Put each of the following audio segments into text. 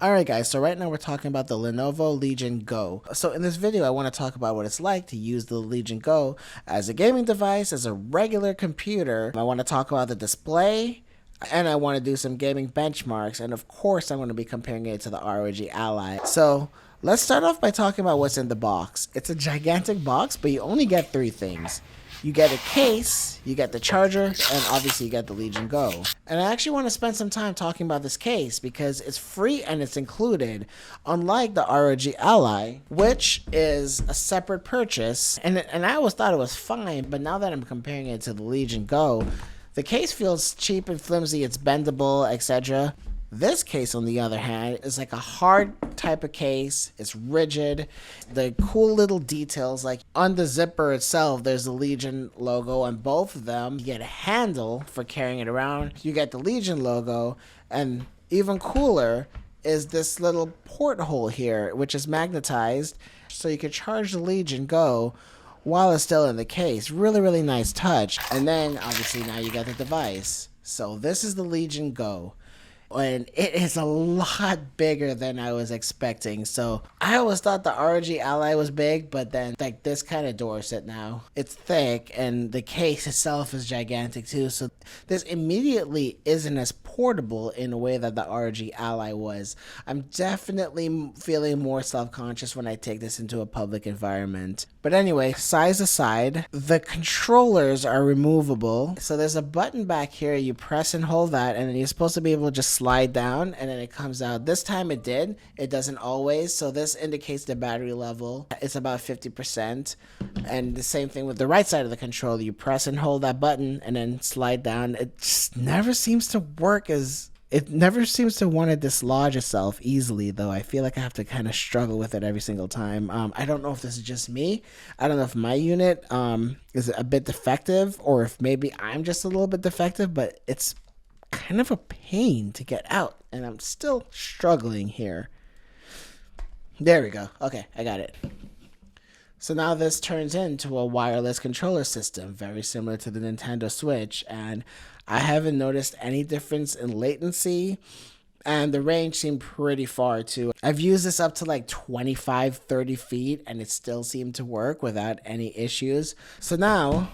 Alright guys, so right now we're talking about the Lenovo Legion Go. So in this video I want to talk about what it's like to use the Legion Go as a gaming device, as a regular computer. I want to talk about the display, and I want to do some gaming benchmarks, and of course I'm going to be comparing it to the ROG Ally. So let's start off by talking about what's in the box. It's a gigantic box, but you only get three things. You get a case, you get the charger, and obviously you get the Legion Go. And I actually want to spend some time talking about this case because it's free and it's included, unlike the ROG Ally, which is a separate purchase. And I always thought it was fine, but now that I'm comparing it to the Legion Go, the case feels cheap and flimsy, it's bendable, etc. This case, on the other hand, is like a hard type of case. It's rigid. The cool little details, like on the zipper itself, there's the Legion logo on both of them. You get a handle for carrying it around. You get the Legion logo, and even cooler is this little porthole here, which is magnetized, so you can charge the Legion Go while it's still in the case. Really, really nice touch. And then, obviously, now you got the device. So this is the Legion Go. And it is a lot bigger than I was expecting. So I always thought the ROG Ally was big, but then like this kind of dwarfs it now. It's thick and the case itself is gigantic too. So this immediately isn't as portable in a way that the ROG Ally was. I'm definitely feeling more self-conscious when I take this into a public environment. But anyway, size aside, the controllers are removable. So there's a button back here. You press and hold that, and then you're supposed to be able to just slide down, and then it comes out. This time it did. It doesn't always. So this indicates the battery level. It's about 50%. And the same thing with the right side of the controller. You press and hold that button, and then slide down. It just never seems to work as... It never seems to want to dislodge itself easily, though. I feel like I have to kind of struggle with it every single time. I don't know if this is just me. I don't know if my unit is a bit defective, or if maybe I'm just a little bit defective, but it's kind of a pain to get out, and I'm still struggling here. There we go. Okay, I got it. So now this turns into a wireless controller system, very similar to the Nintendo Switch, and I haven't noticed any difference in latency, and the range seemed pretty far too. I've used this up to like 25, 30 feet, and it still seemed to work without any issues. So now,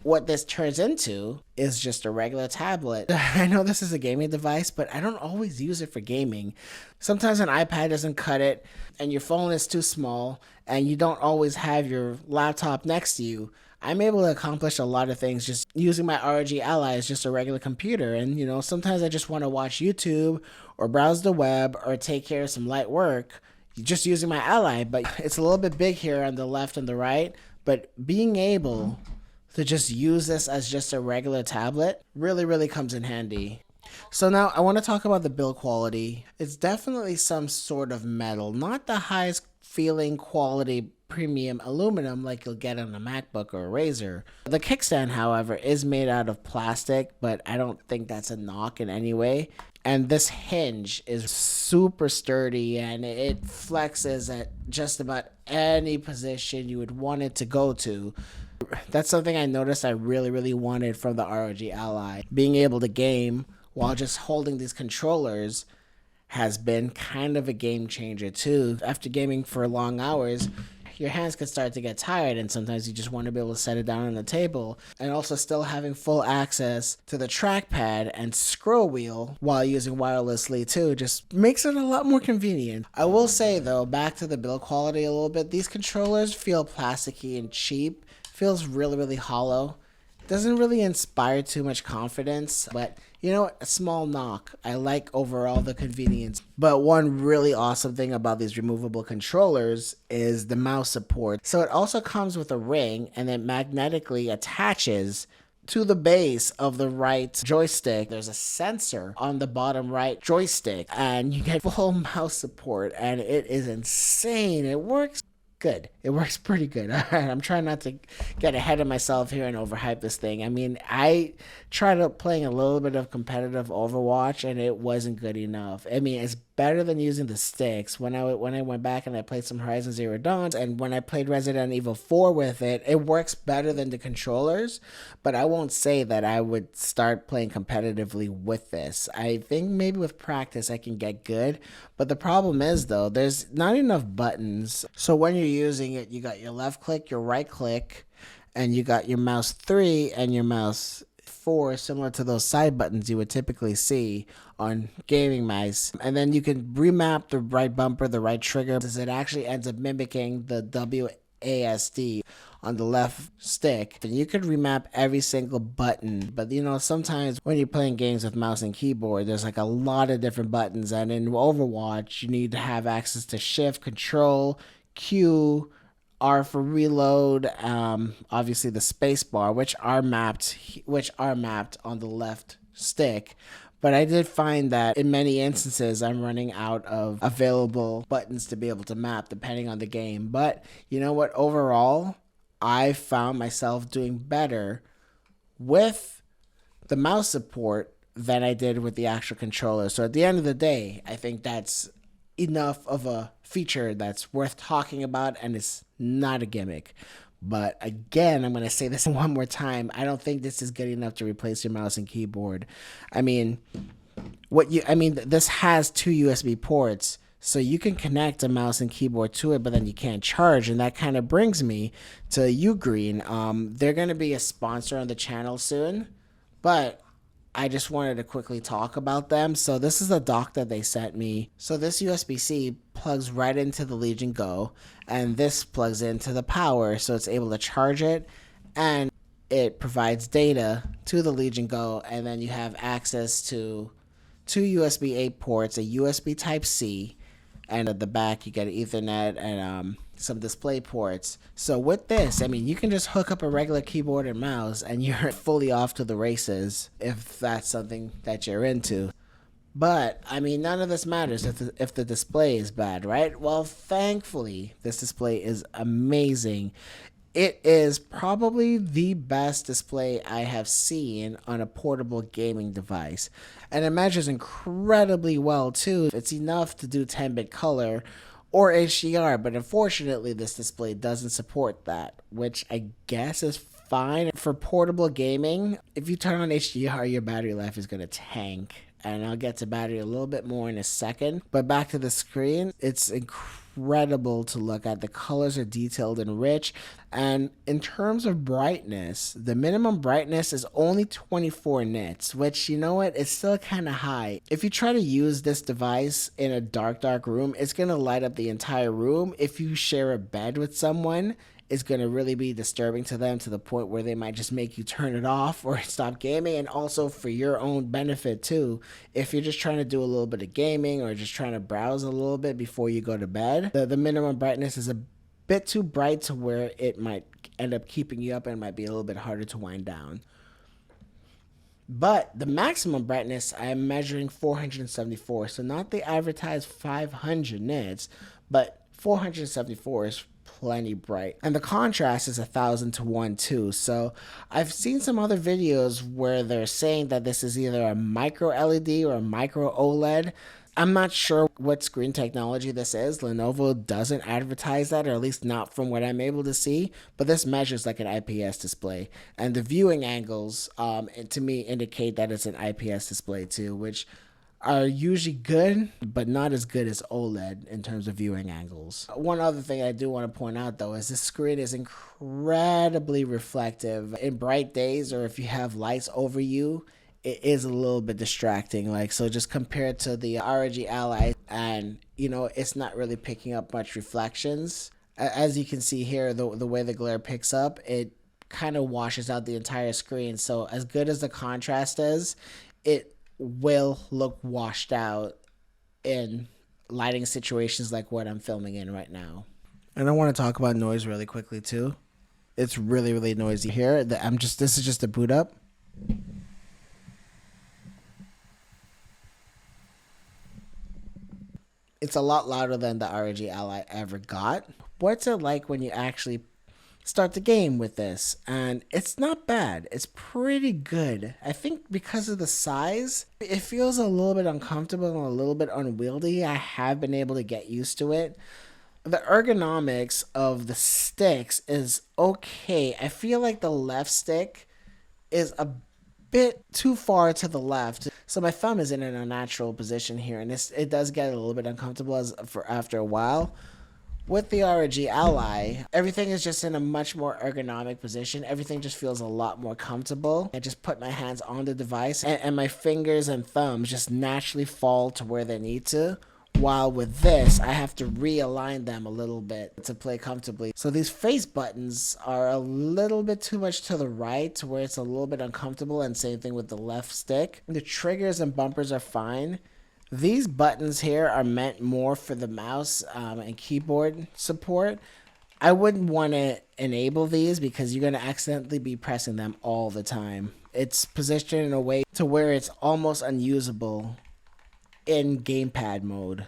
what this turns into is just a regular tablet. I know this is a gaming device, but I don't always use it for gaming. Sometimes an iPad doesn't cut it, and your phone is too small, and you don't always have your laptop next to you. I'm able to accomplish a lot of things just using my ROG Ally as just a regular computer. And, you know, sometimes I just want to watch YouTube or browse the web or take care of some light work just using my Ally. But it's a little bit big here on the left and the right. But being able to just use this as just a regular tablet really comes in handy. So now I want to talk about the build quality. It's definitely some sort of metal, not the highest feeling quality premium aluminum like you'll get on a MacBook or a Razer. The kickstand, however, is made out of plastic, but I don't think that's a knock in any way. And this hinge is super sturdy, and it flexes at just about any position you would want it to go to. That's something I noticed I really wanted from the ROG Ally. Being able to game while just holding these controllers has been kind of a game changer too. After gaming for long hours, your hands can start to get tired, and sometimes you just want to be able to set it down on the table. And also still having full access to the trackpad and scroll wheel while using wirelessly too just makes it a lot more convenient. I will say though, back to the build quality a little bit, these controllers feel plasticky and cheap. Feels really hollow. Doesn't really inspire too much confidence, but you know what? A small knock. I like overall the convenience. But one really awesome thing about these removable controllers is the mouse support. So it also comes with a ring, and it magnetically attaches to the base of the right joystick. There's a sensor on the bottom right joystick, and you get full mouse support, and it is insane. It works good. It works pretty good. All right, I'm trying not to get ahead of myself here and overhype this thing. I mean, I tried playing a little bit of competitive Overwatch, and it wasn't good enough. I mean, it's better than using the sticks. When I went back and I played some Horizon Zero Dawn, and when I played Resident Evil 4 with it, it works better than the controllers, but I won't say that I would start playing competitively with this. I think maybe with practice I can get good, but the problem is though, there's not enough buttons. So when you're using it, you got your left click, your right click, and you got your mouse 3 and your mouse 4, similar to those side buttons you would typically see on gaming mice. And then you can remap the right bumper, the right trigger, because it actually ends up mimicking the WASD on the left stick. And you could remap every single button, but you know, sometimes when you're playing games with mouse and keyboard, there's like a lot of different buttons, and in Overwatch you need to have access to shift, control, Q, R for reload, obviously the space bar, which are mapped on the left stick. But I did find that in many instances I'm running out of available buttons to be able to map depending on the game. But you know what? Overall, I found myself doing better with the mouse support than I did with the actual controller. So at the end of the day, I think that's enough of a feature that's worth talking about, and it's not a gimmick. But again, I'm going to say this one more time. I don't think this is good enough to replace your mouse and keyboard. I mean, this has 2 USB ports, so you can connect a mouse and keyboard to it, but then you can't charge. And that kind of brings me to Ugreen. They're going to be a sponsor on the channel soon, but I just wanted to quickly talk about them. So this is the dock that they sent me. So this USB-C plugs right into the Legion Go, and this plugs into the power, so it's able to charge it, and it provides data to the Legion Go, and then you have access to 2 USB-A ports, a USB Type-C, and at the back you get Ethernet and some display ports. So with this, I mean, you can just hook up a regular keyboard and mouse and you're fully off to the races if that's something that you're into. But I mean, none of this matters if the display is bad, right? Well, thankfully this display is amazing. It is probably the best display I have seen on a portable gaming device. And it measures incredibly well too. It's enough to do 10-bit color or HDR, but unfortunately this display doesn't support that, which I guess is fine. For portable gaming, if you turn on HDR, your battery life is going to tank. And I'll get to battery a little bit more in a second. But back to the screen, it's incredible to look at. The colors are detailed and rich. And in terms of brightness, the minimum brightness is only 24 nits, which, you know what, it's still kind of high. If you try to use this device in a dark room, it's going to light up the entire room. If you share a bed with someone, is going to really be disturbing to them to the point where they might just make you turn it off or stop gaming. And also for your own benefit too, if you're just trying to do a little bit of gaming or just trying to browse a little bit before you go to bed, the minimum brightness is a bit too bright to where it might end up keeping you up and it might be a little bit harder to wind down. But the maximum brightness, I am measuring 474, so not the advertised 500 nits, but 474 is plenty bright, and the contrast is 1,000 to 1 too. So I've seen some other videos where they're saying that this is either a micro LED or a micro OLED. I'm not sure what screen technology this is. Lenovo doesn't advertise that, or at least not from what I'm able to see, but this measures like an IPS display, and the viewing angles to me indicate that it's an IPS display too, which are usually good, but not as good as OLED in terms of viewing angles. One other thing I do want to point out though is this screen is incredibly reflective. In bright days, or if you have lights over you, it is a little bit distracting. Like, so just compared to the ROG Ally, and you know, it's not really picking up much reflections. As you can see here, the way the glare picks up, it kind of washes out the entire screen. So as good as the contrast is, it will look washed out in lighting situations like what I'm filming in right now. And I want to talk about noise really quickly too. It's really noisy here. This is just a boot up. It's a lot louder than the ROG Ally ever got. What's it like when you actually start the game with this, and it's not bad. It's pretty good. I think because of the size, it feels a little bit uncomfortable and a little bit unwieldy. I have been able to get used to it. The ergonomics of the sticks is okay. I feel like the left stick is a bit too far to the left, so my thumb is in an unnatural position here, and it does get a little bit uncomfortable after a while. With the ROG Ally, everything is just in a much more ergonomic position. Everything just feels a lot more comfortable. I just put my hands on the device, and my fingers and thumbs just naturally fall to where they need to. While with this, I have to realign them a little bit to play comfortably. So these face buttons are a little bit too much to the right to where it's a little bit uncomfortable, and same thing with the left stick. The triggers and bumpers are fine. These buttons here are meant more for the mouse and keyboard support. I wouldn't want to enable these because you're going to accidentally be pressing them all the time. It's positioned in a way to where it's almost unusable in gamepad mode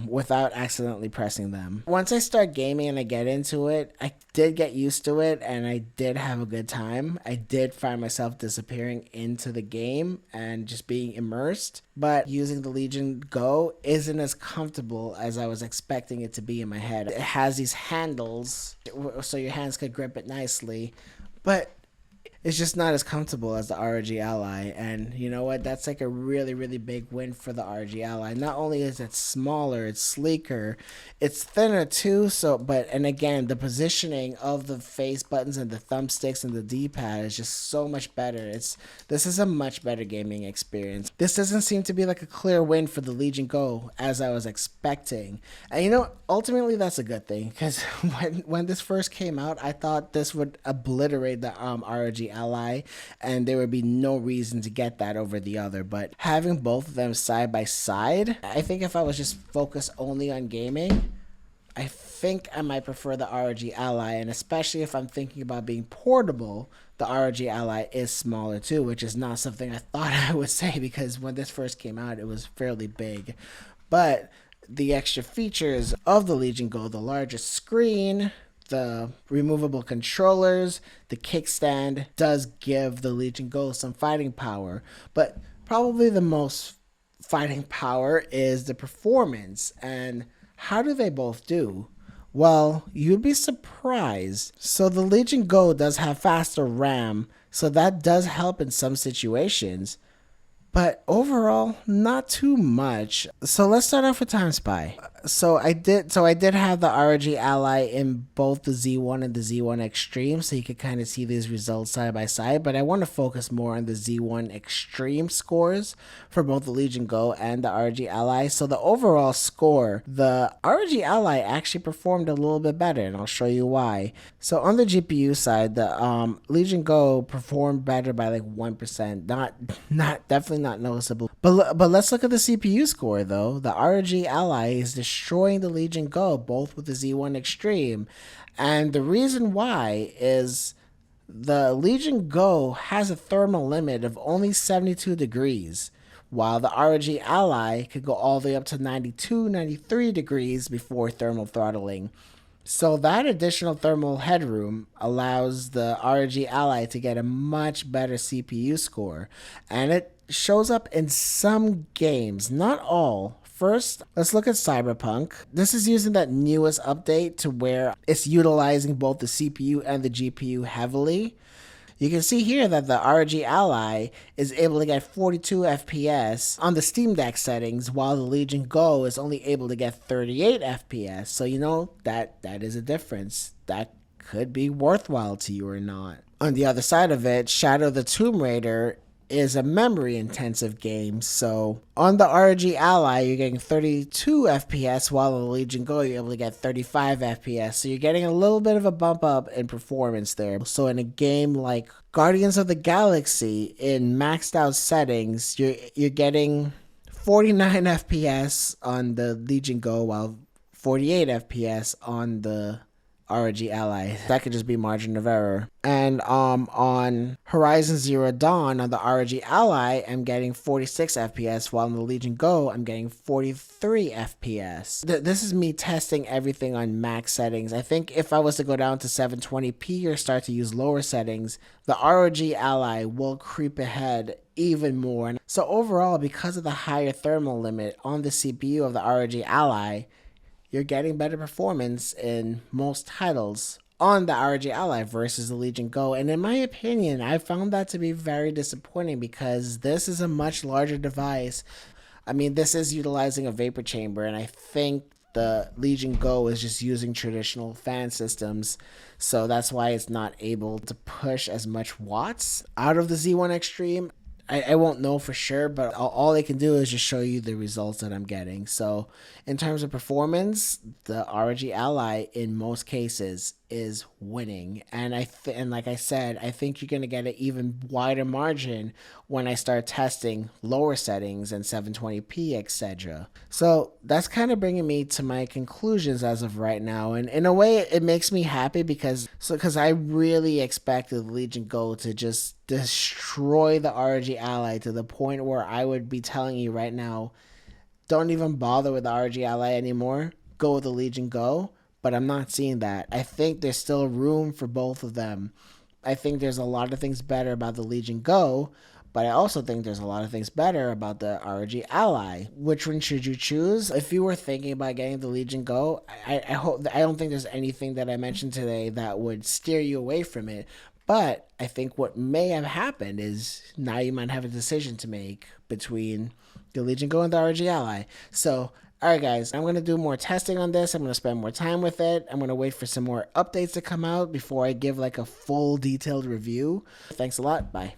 without accidentally pressing them. Once I start gaming and I get into it, I did get used to it and I did have a good time. I did find myself disappearing into the game and just being immersed, but using the Legion Go isn't as comfortable as I was expecting it to be in my head. It has these handles so your hands could grip it nicely, but it's just not as comfortable as the ROG Ally. And you know what? That's like a really, really big win for the ROG Ally. Not only is it smaller, it's sleeker, it's thinner too. And again, the positioning of the face buttons and the thumbsticks and the D-pad is just so much better. This is a much better gaming experience. This doesn't seem to be like a clear win for the Legion Go as I was expecting. And you know, ultimately that's a good thing, because when this first came out, I thought this would obliterate the ROG Ally, and there would be no reason to get that over the other. But having both of them side by side, I think if I was just focused only on gaming, I think I might prefer the ROG Ally. And especially if I'm thinking about being portable, the ROG Ally is smaller too, which is not something I thought I would say, because when this first came out, it was fairly big. But the extra features of the Legion Go, the larger screen, the removable controllers, the kickstand, does give the Legion Go some fighting power. But probably the most fighting power is the performance. And how do they both do? Well, you'd be surprised. So the Legion Go does have faster RAM, so that does help in some situations. But overall, not too much. So let's start off with Timespy. So I did have the ROG Ally in both the Z1 and the Z1 Extreme, so you could kind of see these results side by side. But I want to focus more on the Z1 Extreme scores for both the Legion Go and the ROG Ally. So the overall score, the ROG Ally actually performed a little bit better, and I'll show you why. So on the GPU side, the Legion Go performed better by like 1%. Not definitely not noticeable. But let's look at the CPU score though. The ROG Ally is destroying the Legion Go both with the Z1 Extreme. And the reason why is the Legion Go has a thermal limit of only 72 degrees, while the ROG Ally could go all the way up to 92, 93 degrees before thermal throttling. So that additional thermal headroom allows the ROG Ally to get a much better CPU score, and it shows up in some games, not all. First, let's look at Cyberpunk. This is using that newest update to where it's utilizing both the CPU and the GPU heavily. You can see here that the ROG Ally is able to get 42 FPS on the Steam Deck settings, while the Legion Go is only able to get 38 FPS. So you know that is a difference. That could be worthwhile to you or not. On the other side of it, Shadow the Tomb Raider is a memory intensive game. So on the ROG Ally, you're getting 32 FPS, while on the Legion Go, you're able to get 35 FPS. So you're getting a little bit of a bump up in performance there. So in a game like Guardians of the Galaxy, in maxed out settings, you're getting 49 FPS on the Legion Go, while 48 FPS on the ROG Ally. That could just be margin of error. And on Horizon Zero Dawn on the ROG Ally, I'm getting 46 FPS, while on the Legion Go, I'm getting 43 FPS. This is me testing everything on max settings. I think if I was to go down to 720p or start to use lower settings, the ROG Ally will creep ahead even more. So overall, because of the higher thermal limit on the CPU of the ROG Ally, you're getting better performance in most titles on the ROG Ally versus the Legion Go. And in my opinion, I found that to be very disappointing because this is a much larger device. I mean, this is utilizing a vapor chamber, and I think the Legion Go is just using traditional fan systems, so that's why it's not able to push as much watts out of the Z1 Extreme. I won't know for sure, but all they can do is just show you the results that I'm getting. So in terms of performance, the ROG Ally in most cases is winning. And and like I said, I think you're going to get an even wider margin when I start testing lower settings and 720p, etc. So that's kind of bringing me to my conclusions as of right now. And in a way, it makes me happy because I really expected the Legion Go to just destroy the ROG Ally to the point where I would be telling you right now, don't even bother with the ROG Ally anymore. Go with the Legion Go. But I'm not seeing that. I think there's still room for both of them. I think there's a lot of things better about the Legion Go, but I also think there's a lot of things better about the ROG Ally. Which one should you choose? If you were thinking about getting the Legion Go, I don't think there's anything that I mentioned today that would steer you away from it. But I think what may have happened is now you might have a decision to make between the Legion Go and the ROG Ally. So, alright guys, I'm going to do more testing on this. I'm going to spend more time with it. I'm going to wait for some more updates to come out before I give like a full detailed review. Thanks a lot. Bye.